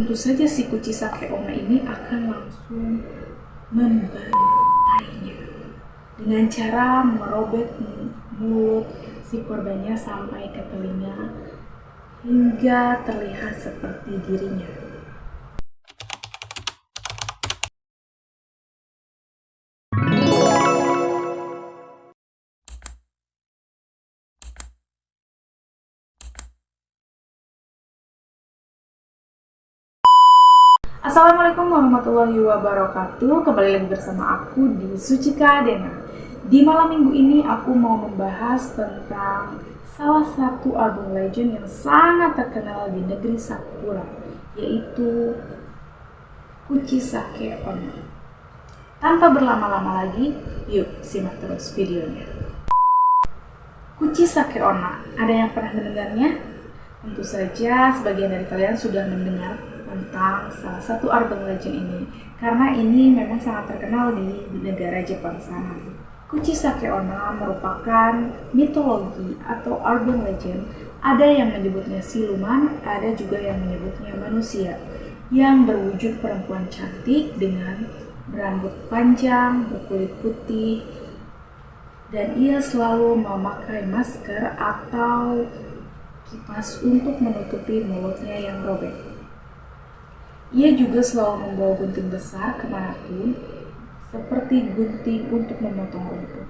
Tentu saja si kucing Sakeoma ini akan langsung membantainya dengan cara merobek mulut si korbannya sampai ke telinga hingga terlihat seperti dirinya. Assalamualaikum warahmatullahi wabarakatuh. Kembali lagi bersama aku di Sucika Dena. Di malam minggu ini aku mau membahas tentang salah satu album legend yang sangat terkenal di negeri Sakura, yaitu Kuchisake Onna. Tanpa berlama-lama lagi, yuk simak terus videonya. Kuchisake Onna, ada yang pernah mendengarnya? Tentu saja sebagian dari kalian sudah mendengar tentang salah satu urban legend ini, karena ini memang sangat terkenal di negara Jepang sana. Kuchisake Onna merupakan mitologi atau urban legend. Ada yang menyebutnya siluman, ada juga yang menyebutnya manusia yang berwujud perempuan cantik dengan berambut panjang, berkulit putih, dan ia selalu memakai masker atau kipas untuk menutupi mulutnya yang robek. Ia juga selalu membawa gunting besar kemanapun, seperti gunting untuk memotong rumput.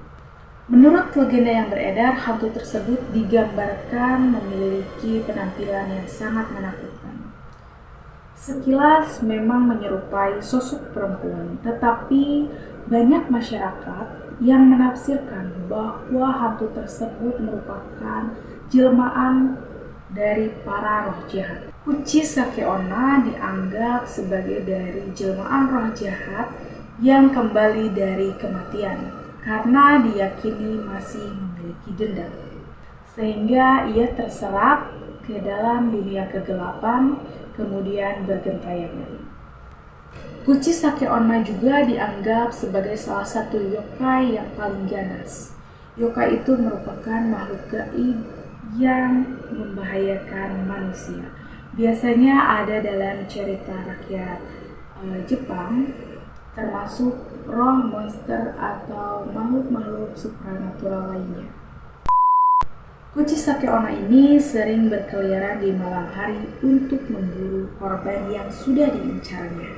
Menurut legenda yang beredar, hantu tersebut digambarkan memiliki penampilan yang sangat menakutkan. Sekilas memang menyerupai sosok perempuan, tetapi banyak masyarakat yang menafsirkan bahwa hantu tersebut merupakan jelmaan dari para roh jahat. Kuchisake Onna dianggap sebagai dari jelmaan roh jahat yang kembali dari kematian karena diyakini masih memiliki dendam, sehingga ia terserap ke dalam dunia kegelapan kemudian bergentayangan. Kuchisake Onna juga dianggap sebagai salah satu yokai yang paling ganas. Yokai itu merupakan makhluk gaib yang membahayakan manusia. Biasanya ada dalam cerita rakyat Jepang, termasuk roh monster atau makhluk-makhluk supranatural lainnya. Kuchisake Onna ini sering berkeliaran di malam hari untuk memburu korban yang sudah diincarnya.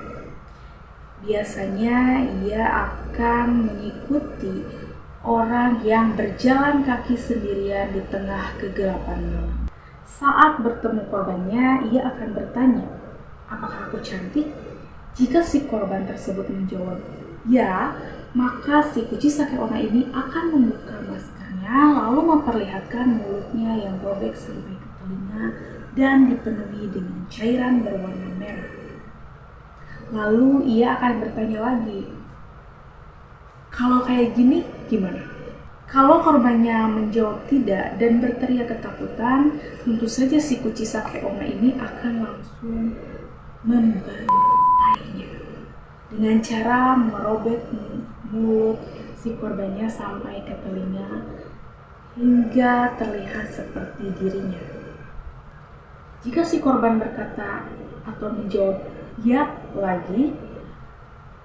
Biasanya ia akan mengikuti orang yang berjalan kaki sendirian di tengah kegelapan malam. Saat bertemu korbannya, ia akan bertanya, "Apakah aku cantik?" Jika si korban tersebut menjawab, "Ya," maka si Kuchisake Onna ini akan membuka maskernya lalu memperlihatkan mulutnya yang robek sampai ke telinga dan dipenuhi dengan cairan berwarna merah. Lalu ia akan bertanya lagi, "Kalau kayak gini gimana?" Kalau korbannya menjawab tidak dan berteriak ketakutan, tentu saja si Kuchisake Onna ini akan langsung membantainya dengan cara merobek mulut si korbannya sampai ke telinga hingga terlihat seperti dirinya. Jika si korban berkata atau menjawab "ya" lagi,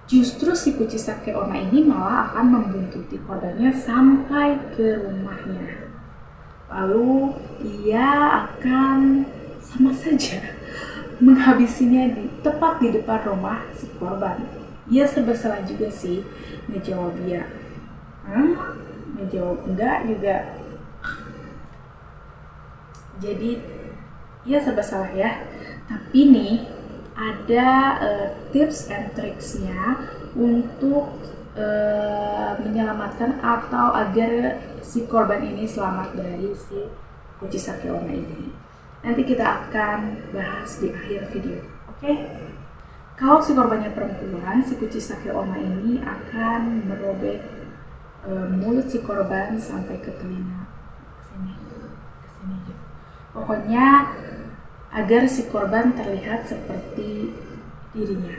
justru si Kuchisake Onna ini malah akan membuntuti korbannya sampai ke rumahnya. Lalu ia akan sama saja menghabisinya tepat di depan rumah si korban. Ia serba salah juga sih ngejawab "ya", ngejawab "enggak" juga. Jadi ia serba salah ya. Tapi nih ada tips and tricksnya untuk menyelamatkan atau agar si korban ini selamat dari si Kuchisake Onna ini. Nanti kita akan bahas di akhir video, oke? Kalau si korbannya perempuan, si Kuchisake Onna ini akan merobek mulut si korban sampai ke telinga, kesini gitu. Pokoknya agar si korban terlihat seperti dirinya.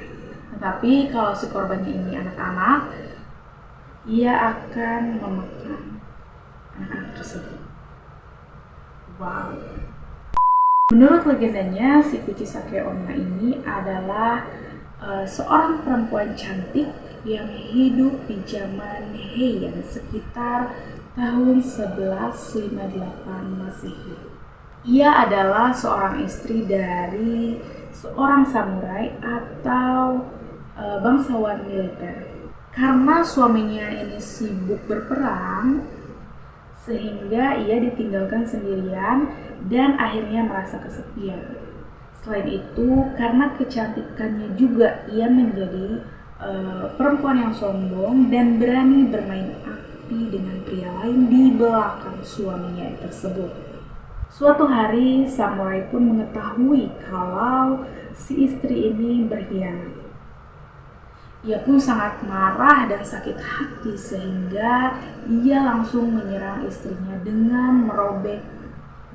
Tetapi kalau si korbannya ini anak-anak, ia akan memakan anak-anak tersebut. Wow. Menurut legendanya, si Kuchisake Onna ini adalah seorang perempuan cantik yang hidup di zaman Heian sekitar tahun 1158 Masehi. Ia adalah seorang istri dari seorang samurai atau bangsawan militer. Karena suaminya ini sibuk berperang, sehingga ia ditinggalkan sendirian dan akhirnya merasa kesepian. Selain itu, karena kecantikannya juga, ia menjadi perempuan yang sombong dan berani bermain api dengan pria lain di belakang suaminya tersebut. Suatu hari, samurai pun mengetahui kalau si istri ini berkhianat. Ia pun sangat marah dan sakit hati sehingga ia langsung menyerang istrinya dengan merobek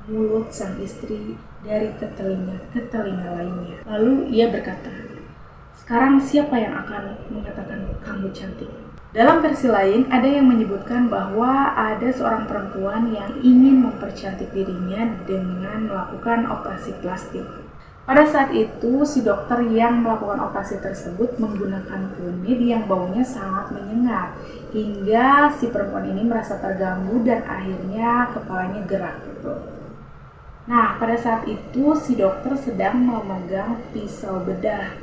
mulut sang istri dari telinga ke telinga lainnya. Lalu ia berkata, "Sekarang siapa yang akan mengatakan kamu cantik?" Dalam versi lain, ada yang menyebutkan bahwa ada seorang perempuan yang ingin mempercantik dirinya dengan melakukan operasi plastik. Pada saat itu, si dokter yang melakukan operasi tersebut menggunakan kunyit yang baunya sangat menyengat, hingga si perempuan ini merasa terganggu dan akhirnya kepalanya gerak gitu. Nah, pada saat itu si dokter sedang memegang pisau bedah.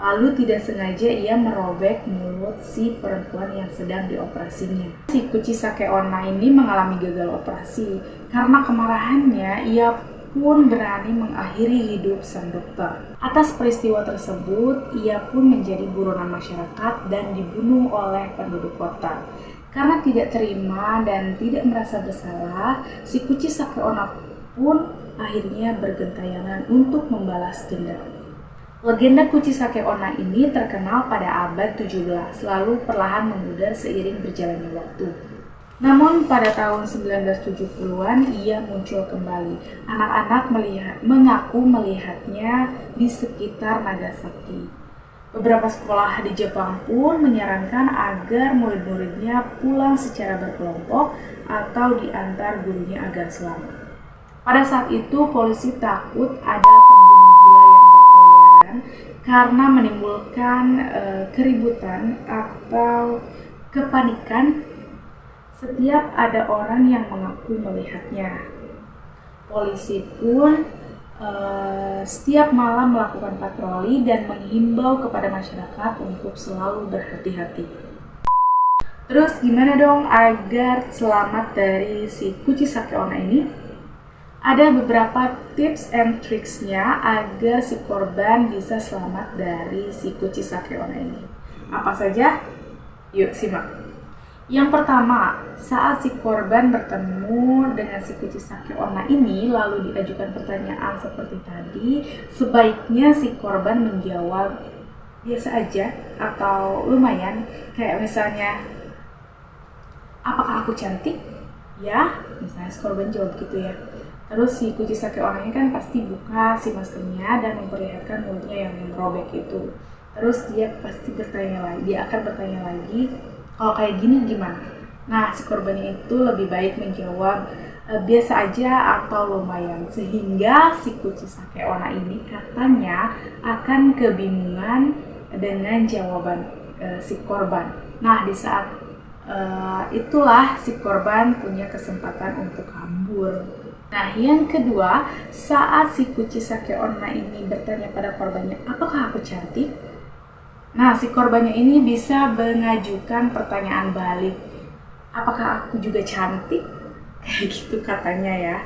Lalu tidak sengaja ia merobek mulut si perempuan yang sedang dioperasinya. Si Kuchisake Onna ini mengalami gagal operasi. Karena kemarahannya, ia pun berani mengakhiri hidup sang dokter. Atas peristiwa tersebut, ia pun menjadi buronan masyarakat dan dibunuh oleh penduduk kota. Karena tidak terima dan tidak merasa bersalah, si Kuchisake Onna pun akhirnya bergentayangan untuk membalas dendam. Legenda Kuchisake Onna ini terkenal pada abad 17, lalu perlahan memudar seiring berjalannya waktu. Namun pada tahun 1970-an ia muncul kembali. Anak-anak mengaku melihatnya di sekitar Nagasaki. Beberapa sekolah di Jepang pun menyarankan agar murid-muridnya pulang secara berkelompok atau diantar gurunya agar selamat. Pada saat itu polisi takut ada pembunuh gila yang berkeliaran karena menimbulkan keributan atau kepanikan setiap ada orang yang mengaku melihatnya. Polisi pun setiap malam melakukan patroli dan menghimbau kepada masyarakat untuk selalu berhati-hati. Terus gimana dong agar selamat dari si Kuchisake Onna ini? Ada beberapa tips and tricksnya agar si korban bisa selamat dari si Kuchisake Onna ini. Apa saja? Yuk simak. Yang pertama, saat si korban bertemu dengan si Kuchisake Onna ini lalu diajukan pertanyaan seperti tadi, sebaiknya si korban menjawab biasa aja atau lumayan, kayak misalnya, apakah aku cantik? Ya, misalnya si korban jawab gitu ya. Terus si Kuchisake Onna ini kan pasti buka si maskernya dan memperlihatkan mulutnya yang merobek itu. Terus dia pasti akan bertanya lagi, kalau kayak gini gimana? Nah, si korbannya itu lebih baik menjawab biasa aja atau lumayan, sehingga si Kuchisake Onna ini katanya akan kebingungan dengan jawaban si korban. Nah, di saat itulah si korban punya kesempatan untuk kabur. Nah, yang kedua, saat si Kuchisake Onna ini bertanya pada korbannya, apakah aku cantik? Nah, si korbannya ini bisa mengajukan pertanyaan balik, apakah aku juga cantik? Kayak gitu katanya ya.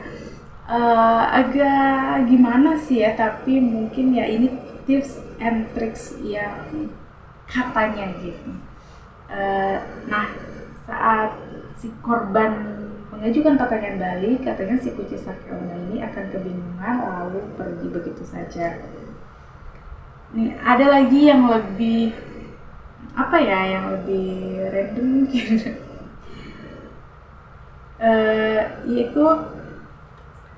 Agak gimana sih ya, tapi mungkin ya ini tips and tricks yang katanya gitu. Nah, saat si korban mengajukan pertanyaan balik, katanya si Kuchisake Onna ini akan kebingungan lalu pergi begitu saja. Nih, ada lagi yang lebih yang lebih random mungkin. Yaitu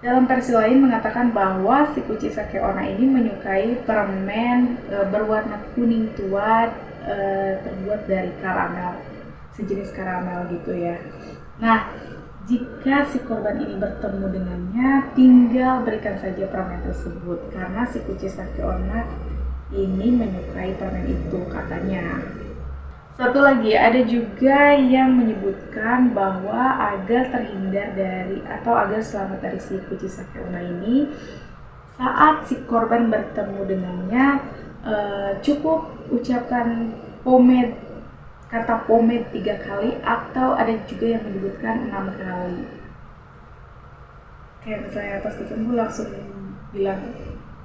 dalam versi lain mengatakan bahwa si Kuchisake Onna ini menyukai permen berwarna kuning tua terbuat dari karamel, sejenis karamel gitu ya. Nah, Jika si korban ini bertemu dengannya, tinggal berikan saja permen tersebut karena si kucing Sake Onna ini menyukai permen itu katanya. Satu lagi, ada juga yang menyebutkan bahwa agar terhindar dari atau agar selamat dari si kucing Sake Onna ini, saat si korban bertemu dengannya, cukup ucapkan kata pomade 3 kali, atau ada juga yang menyebutkan 6 kali. Kayak misalnya pas ketemu langsung bilang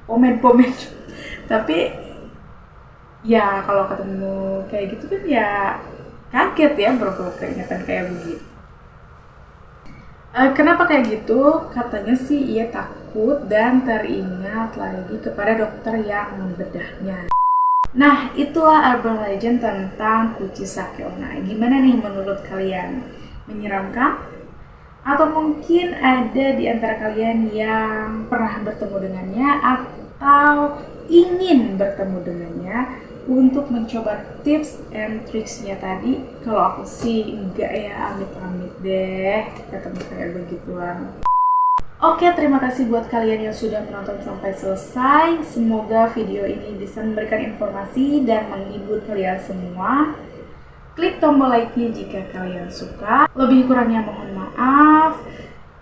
pomade. Tapi ya kalau ketemu kayak gitu kan ya kaget ya, baru keingetan kayak begitu. Kenapa kayak gitu? Katanya sih ia takut dan teringat lagi kepada dokter yang membedahnya. Nah, itulah urban legend tentang kucing Sake Onna. Gimana nih menurut kalian? Menyeramkan? Atau mungkin ada di antara kalian yang pernah bertemu dengannya atau ingin bertemu dengannya untuk mencoba tips and tricksnya tadi? Kalau aku sih enggak ya, amit-amit deh ketemu kayak begituan. Oke, terima kasih buat kalian yang sudah menonton sampai selesai. Semoga video ini bisa memberikan informasi dan menghibur kalian semua. Klik tombol like-nya jika kalian suka. Lebih kurangnya mohon maaf.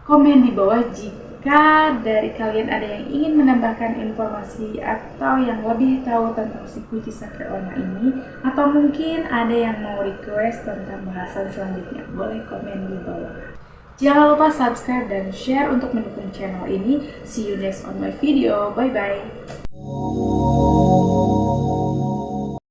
Komen di bawah jika dari kalian ada yang ingin menambahkan informasi atau yang lebih tahu tentang si kucing Sake Onna ini, atau mungkin ada yang mau request tentang bahasan selanjutnya. Boleh komen di bawah. Jangan lupa subscribe dan share untuk mendukung channel ini. See you next on my video. Bye bye.